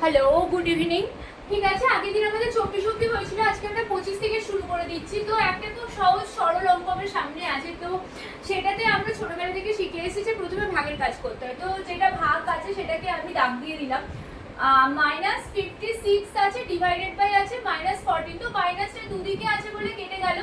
Hello, good evening. ঠিক আছে, আগের দিন আমাদের 24 অব্দি হয়েছিল, আজকে আমরা 25 থেকে শুরু করে দিচ্ছি। তো একটা খুব সহজ সরল অঙ্ক আমার সামনে আছে, তো সেটাতে আমরা ছোটবেলা থেকে শিখে এসেছি যে প্রথমে ভাগের কাজ করতে হয়। তো যেটা ভাগ আছে সেটাকে আমি দাগ দিয়ে দিলাম। -56 আছে, ডিভাইডেড বাই আছে -14। তো মাইনাসটা দুদিকে আছে বলে কেটে গেল।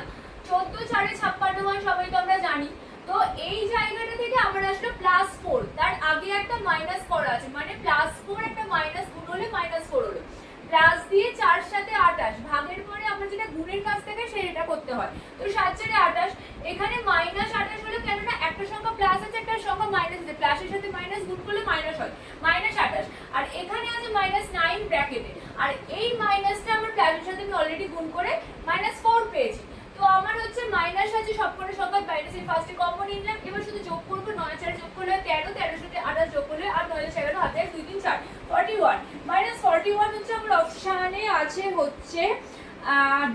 14 4 56 হয়, সবাই তো আমরা জানি। তো এই জায়গাটা থেকে আমার আসলো +4, তার আগে একটা মাইনাস করা আছে, মানে +4 একটা মাইনাস গুণ হলে -4 হলো। প্লাস দিয়ে 4 সাথে 28, ভাগের পরে আমরা যেটা গুণের কাজ থেকে সেটা করতে হয়। তো 7 4 28, এখানে -28 হলো কেননা একটা সংখ্যা প্লাস আছে, একটা সংখ্যা মাইনাস আছে, প্লাসের সাথে মাইনাস গুণ করলে মাইনাস হয়, -28। আর এখানে আছে -9 ব্র্যাকেটে, আর এই মাইনাসটা আমার প্লাসের সাথে আমি অলরেডি গুণ করে -4 পেয়েছি। তো আমার হচ্ছে মাইনাস আছে সবকটা সংখ্যা মাইনাসের ফার্স্টে কমন নিলাম, এবার শুধু যোগ করব। 9 4 যোগ করলে 13, 13 সাথে 28 যোগ করলে আর 9 11 হাতে 2 3 4 41, -41 হচ্ছে আমার অপশনে আছে হচ্ছে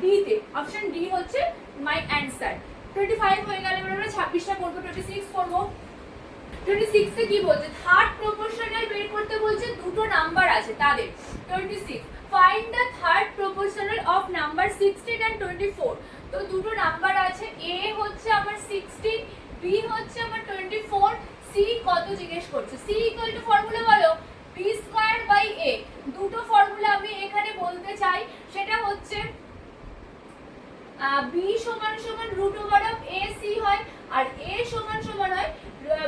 ডি তে, অপশন ডি হচ্ছে মাই অ্যানসার। 25 হয়ে গেল, এবার আমরা 26টা করব, 26 করব। 26 এ কি বলছে, থার্ড প্রপোর্শনাল বের করতে বলছে, দুটো নাম্বার আছে তাদের। 26, find the third proportional of number 16 and 24। তো দুটো নাম্বার আছে, এ হচ্ছে আমার 16, বি হচ্ছে আমার 24, সি কত জিজ্ঞেস করছে। সি ইকুয়াল টু ফর্মুলা বলো, বি স্কয়ার বাই এ। দুটো ফর্মুলা আমি এখানে বলতে চাই, সেটা হচ্ছে বি সমান সমান √a সি হয়, আর এ সমান সমান হয়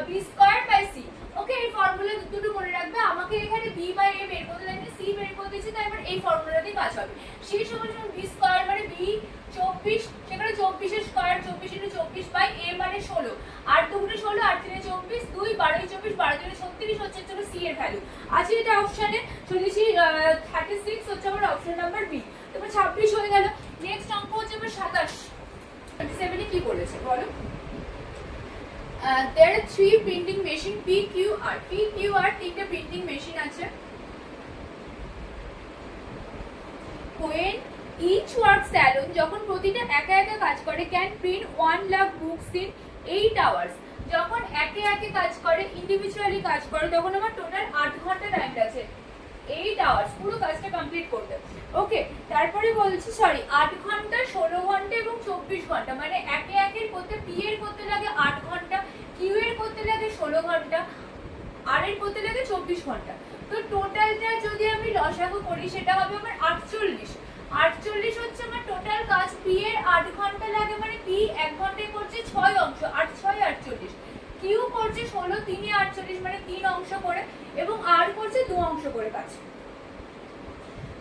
বি স্কয়ার বাই সি। ওকে, এই ফর্মুলা দুটো মনে রাখবে। আমাকে এখানে বি বাই এ বের করতে দেয়নি, সি বের করতে দিয়েছি, তাই এবার এই ফর্মুলা দিয়ে কাজ হবে। সি সমান সমান বি স্কয়ার মানে বি 24, সেখানে 24 এর স্কয়ার 24 × 24 বাই এ মানে 16, 8 2 × 16, 8 3 24, 2 12 24, 12 3 36 হচ্ছে চলো সি এর ভ্যালু আছে, এটা অপশনে চলেছি। 36 হচ্ছে আমার অপশন নাম্বার বি। তারপর 26 হয়ে গেল। নেক্সট অঙ্ক হচ্ছে আমার 27। 27 এ কি বলেছে বলো। there are 3 printing machine PQR, তিনটা প্রিন্টিং মেশিন আছে। when each works alone, যখন প্রতিটা একা একা কাজ করে, can print 1 lakh books in 8 hours। যখন একে একে কাজ করে, ইন্ডিভিজুয়ালি কাজ করে, তখন আমার টোটাল 8 ঘন্টা টাইম আছে, 8 আওয়ার্স পুরো কাজটা কমপ্লিট করতে। ওকে, তারপরে বলছি 8 ঘন্টা, 16 ঘন্টা এবং 24 ঘন্টা, মানে একে একের করতে পি এর করতে লাগে 8 ঘন্টা, কিউ এর করতে লাগে 16 ঘন্টা, আর এর করতে লাগে 24 ঘন্টা। তো টোটালটা যদি আমি লসাগু করি, সেটা হবে আমার 48। 48 হচ্ছে আমার টোটাল কাজ, পি এর 8 ঘন্টা লাগে, মানে পি 1 ঘন্টায় করছে 6 অংশ, 8 6 48। কিউ করছে 16, 3 এ 48 মানে 3 অংশ করে, এবং আর করছে 2 অংশ করে কাজ।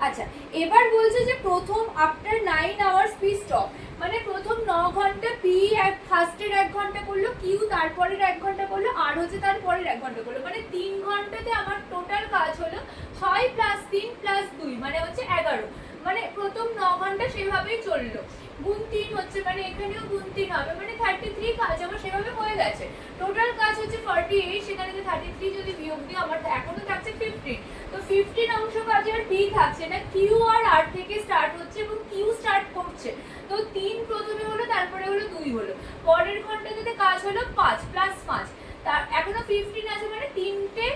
আচ্ছা, এবার বলছে যে প্রথম আফটার 9 আওয়ার্স পি স্টপ, মানে প্রথম 9 ঘন্টা পি ফার্স্টের 1 ঘন্টা করলো, কিউ তারপরের 1 ঘন্টা করলো, আর হচ্ছে তারপরের 1 ঘন্টা করলো, মানে 3 ঘন্টাতে আমার টোটাল কাজ হলো 6 + 3 + 2 মানে হচ্ছে 11। মানে প্রথম 9 ঘন্টা সেভাবেই চললো, গুণ 3 হচ্ছে, মানে এখানেও গুণ 3 হবে, মানে 33 কাজ আমার সেভাবে হয়ে গেছে। টোটাল কাজ হচ্ছে 48, সেখানে 33 যদি বিয়োগ দিই আমার এখনো থাকছে 15। তো 15 অংশ কাজে আর পি থাকছে না, কিউ আর আর থেকে স্টার্ট হচ্ছে এবং কিউ স্টার্ট করছে। তো 3 প্রথমে হলো, তারপরে হলো 2 হলো, পরের ঘন্টাতে কাজ হলো 5 + 5, তার এখনো 15 আছে, মানে 3টে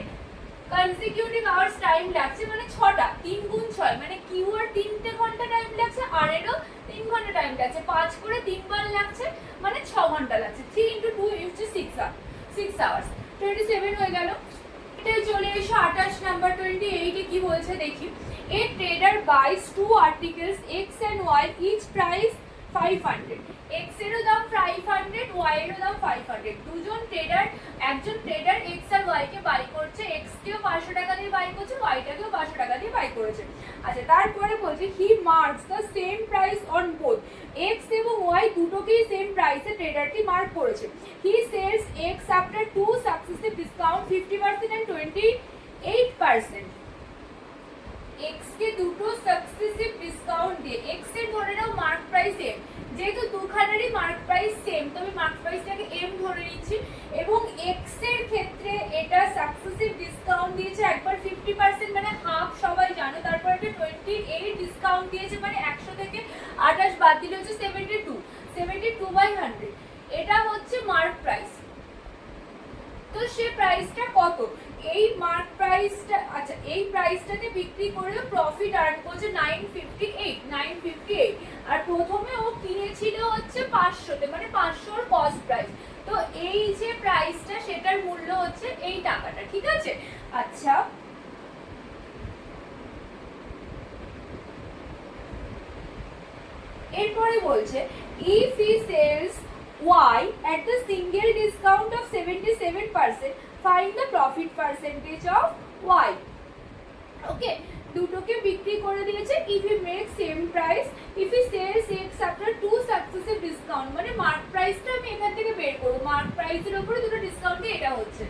কনসিকিউটিভ আওয়ার্স টাইম লাগছে, মানে 6টা, 3 গুণ 6 মানে কিউ আর 3টে ঘন্টা টাইম লাগছে, আর এরও 3 ঘন্টা টাইম লাগছে, 5 করে 3 বার লাগছে, মানে 6 ঘন্টা লাগছে। 3 × 2 হচ্ছে 6 আওয়ার্স। 27 হয়ে গেল। এটা চলে এসো 28 নাম্বার। 28 এ কি বলছে দেখি। A trader buys 2 articles X and Y, each price 500। X এরও দাম 500, ওয়াই এরও দাম 500। দুজন ট্রেডার, একজন ট্রেডার এক্স আর ওয়াই কে বাই করছে, এক্স কেও 500 টাকা দিয়ে বাই করছে, ওয়াই টাকেও 500 টাকা দিয়ে বাই করেছে। আচ্ছা, তারপরে বলছে he marks the same price on both, X এবং ওয়াই দুটোকেই সেম প্রাইসে ট্রেডারটি মার্ক করেছে। He sells X after 2 successive discount 50% and 28%। X কে দুটো সাকসেসিভ ডিসকাউন্ট দিয়ে, এক্স এর ধরে নাও মার্ক প্রাইস এম, যেহেতু দুখানেরই মার্ক প্রাইস সেম, তো আমি মার্ক প্রাইসটাকে এম ধরে নিচ্ছি, এবং এক্স এর ক্ষেত্রে এটা সাকসেসিভ ডিসকাউন্ট দিয়েছে একবার 50% মানে হাফ, সবাই জানো, তারপর একটা 28 ডিসকাউন্ট দিয়েছে, মানে 100 থেকে 28 বাদ দিলে হচ্ছে 72/100। এটা হচ্ছে মার্ক প্রাইস। তো সে প্রাইসটা কত, এই মার্ক প্রাইস প্রাইসটা, আচ্ছা এই প্রাইসটাতে বিক্রি করে প্রফিট আর্ন করছে 958, আর প্রথমে ও কিনেছিল হচ্ছে 500-তে, মানে 500 কস্ট প্রাইস। তো এই যে প্রাইসটা সেটার মূল্য হচ্ছে এই টাকাটা, ঠিক আছে। আচ্ছা এরপরে বলছে if he sells y at the single discount of 77%, find the profit percentage of y. ওকে, দুটোকে বিক্রি করে দিয়েছে। if he makes same price, if he sells x after two successive discount, মানে মার্ক প্রাইসটা আমি এখান থেকে বের করব, মার্ক প্রাইসের উপরে দুটো ডিসকাউন্টে এটা হচ্ছে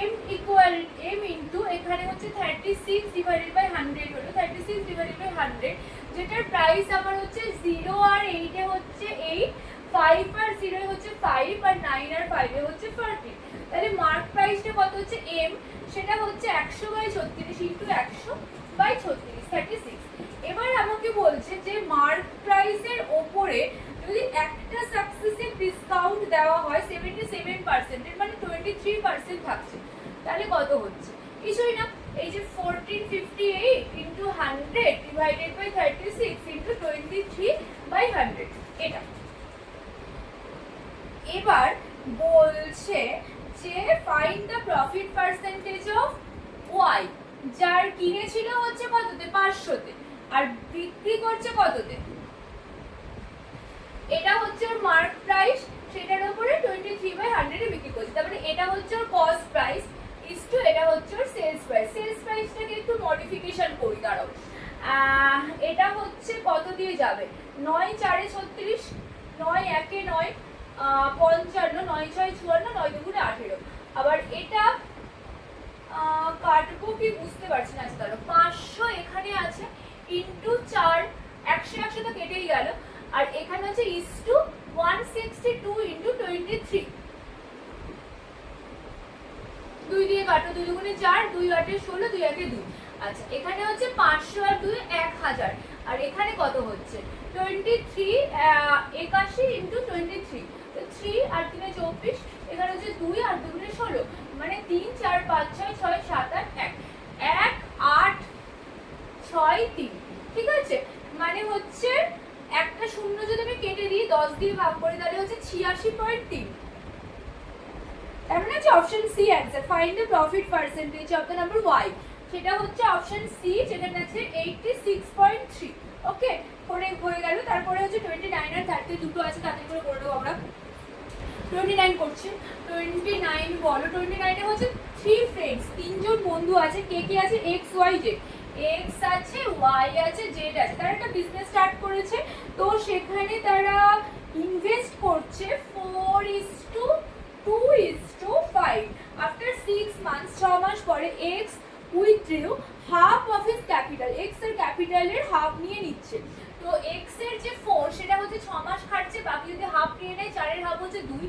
m ইকুয়াল m ইনটু এখানে হচ্ছে 36 ডিভাইডেড বাই 100 হলো 36 ডিভাইডেড বাই 100, যেটার প্রাইস আমার হচ্ছে 0 আর 8 এ হচ্ছে 8, 5 আর 0 এ হচ্ছে 5, আর 9 আর 5 এ হচ্ছে 40। তাহলে মার্ক প্রাইসটা কত হচ্ছে m, সেটা হচ্ছে 100 বাই 36 ইনটু 100 বাই 36, 36। এবার আমাকে বলছে যে মার্ক প্রাইসের ওপরে যদি একটা সাকসেসিভ ডিসকাউন্ট দেওয়া হয় 77%, এর মানে 23% থাকছে, তাহলে কত হচ্ছে? কিছুই না, এই যে 1458 into 100 divided by 36 into 23 by 100, এটা। এবার বলছে যে find the profit percentage of Y, যার কিনেছিল হচ্ছে কততে? 500-তে, আর বিক্রি করছে কততে? এটা হচ্ছে ওর মার্ক প্রাইস, সেটার উপরে 23/100 এ বিক্রি করছে, তারপরে এটা হচ্ছে ওর কস্ট প্রাইস ইসটু এটা হচ্ছে ওর সেলস প্রাইস। সেলস প্রাইসটাকে একটু মডিফিকেশন করি, দাঁড়াও। এটা হচ্ছে কত দিয়ে যাবে? 9 4 এ 36, 9 1 এ 9, 55, 9 6 54, 9 2 18। আবার এটা কাটবো কি বুঝতে পারছি না, আচ্ছা দাঁড়াও, 500 এখানে আছে ইনটু 4, 100 100 তো কেটেই গেল, আর এখানে হচ্ছে ইসটু 162 ইনটু 23, 2 দিয়ে কাটো, 2 দুগুণে 4, 2 8 এ 16, 2 1 এ 2। আচ্ছা এখানে হচ্ছে 500 আর 2 1000, আর এখানে কত হচ্ছে? 23 81 ইনটু 23, তো 3 আর 3 এ 24, এখানে হচ্ছে 2 আর 2 গুণে 16, মানে 3 4 5 6 6 7 8 1 1 8 6 3, ঠিক আছে। মানে হচ্ছে একটা শূন্য যদি আমি কেটে দিই 10 দিয়ে ভাগ করি, তাহলে হচ্ছে 86.3। তার মানে হচ্ছে option C answer, find the profit percentage of the number Y, সেটা হচ্ছে অপশন সি, যেখানে আছে 86.3। ওকে, করে হয়ে গেল। তারপরে হচ্ছে 29 আর 30 দুটো আছে, তাতে করে করে দেবো আমরা। 29 করছি, 29 বলো। 29 এ হচ্ছে 3 ফ্রেন্ডস, তিনজন বন্ধু আছে, কে কে আছে? এক্স ওয়াই জেড, এক্স আছে, ওয়াই আছে, জেড আছে। তারা একটা বিজনেস স্টার্ট করেছে, তো সেখানে তারা ইনভেস্ট করছে 4:2:5। আফটার 6 মান্থস, 6 মাস পরে x withdraw half of his capital, x এর ক্যাপিটালের হাফ নিয়ে নিচ্ছে। তো এক্স এর যে 4 সেটা হচ্ছে 6 মাস খাটছে, বাকি যদি হাফ নিয়ে নেয় 4 এর হাফ হচ্ছে 2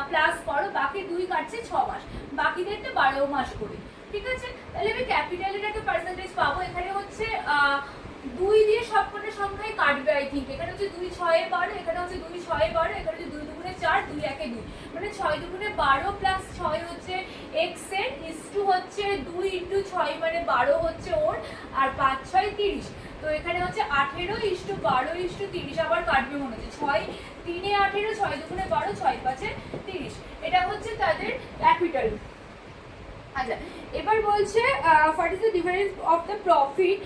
প্লাস করো, বাকি 2 কাটছে 6 মাস, বাকিদেরটা 12 মাস করে, ঠিক আছে। তাহলে আমি ক্যাপিটালের একটা পার্সেন্টেজ পাবো। এখানে হচ্ছে 2 দিয়ে সবকটা সংখ্যায় কাটবে, আই থিঙ্ক। এখানে হচ্ছে 2 6 এ 12, এখানে হচ্ছে 2 6 এ 12, এখানে হচ্ছে 2 দুগুণে 4, 2 1 এ 2, মানে 6 দুগুণে 12 প্লাস 6 হচ্ছে এক্স এর, ইসটু হচ্ছে 2 ইনটু 6 মানে 12 হচ্ছে ওর, আর 5 6 30। তো এখানে হচ্ছে 18 ইসটু 12 ইসটু 30, আবার কাটবে মনে হচ্ছে 6 3 এ 18, 6 দুগুণে 12, 6 5 এ 30। এটা হচ্ছে তাদের ক্যাপিটাল। আচ্ছা এবার বলছে what is the difference of the profit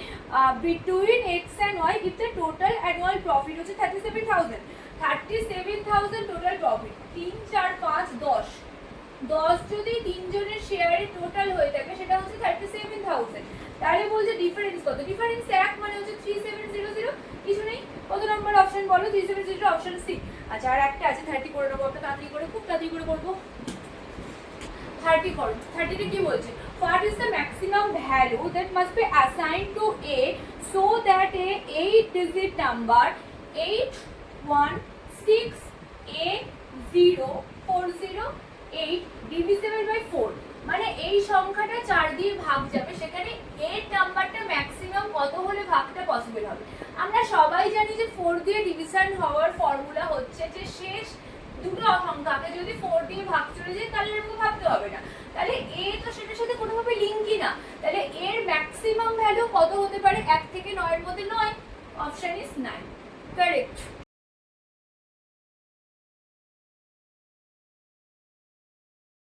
between X and Y if the total annual profit হচ্ছে 37,000, 37,000 টোটাল প্রফিট। 3 4 5 10, 10 যদি তিনজনের শেয়ারে টোটাল হয়ে থাকে সেটা হচ্ছে 37,000। তাহলে বলছে ডিফারেন্স কত? ডিফারেন্স 1, মানে হচ্ছে 3700, কিছু নেই। কত নম্বর অপশন বলো? 3700, অপশন সি। আচ্ছা আর একটা আছে 30 করে নেবো, আমরা তাড়াতাড়ি করে, খুব তাড়াতাড়ি করে করবো। 30 করো। 30 তে কি বলছে? What is the maximum value that must be assigned to A so that a 8-digit number 8168 divisible by 4, মানে এই সংখ্যাটা 4 দিয়ে ভাগ যাবে, সেখানে 8 নাম্বারটা ম্যাক্সিমাম কত হলে ভাগটা পসিবল হবে? আমরা সবাই জানি যে 4 দিয়ে ডিভিশন হওয়ার ফর্মুলা হচ্ছে যে শেষ দুটো সংখ্যাকে যদি 4 দিয়ে ভাগ চলে যায় তাহলে এরকম ভাবতে হবে না। তাহলে এ তো সেটার সাথে কোনোভাবে লিঙ্কই না, তাহলে ম্যাক্সিমাম ভ্যালু কত হতে পারে? 1 থেকে 9 এর মধ্যে 9, অপশন ইজ 9, কারেক্ট।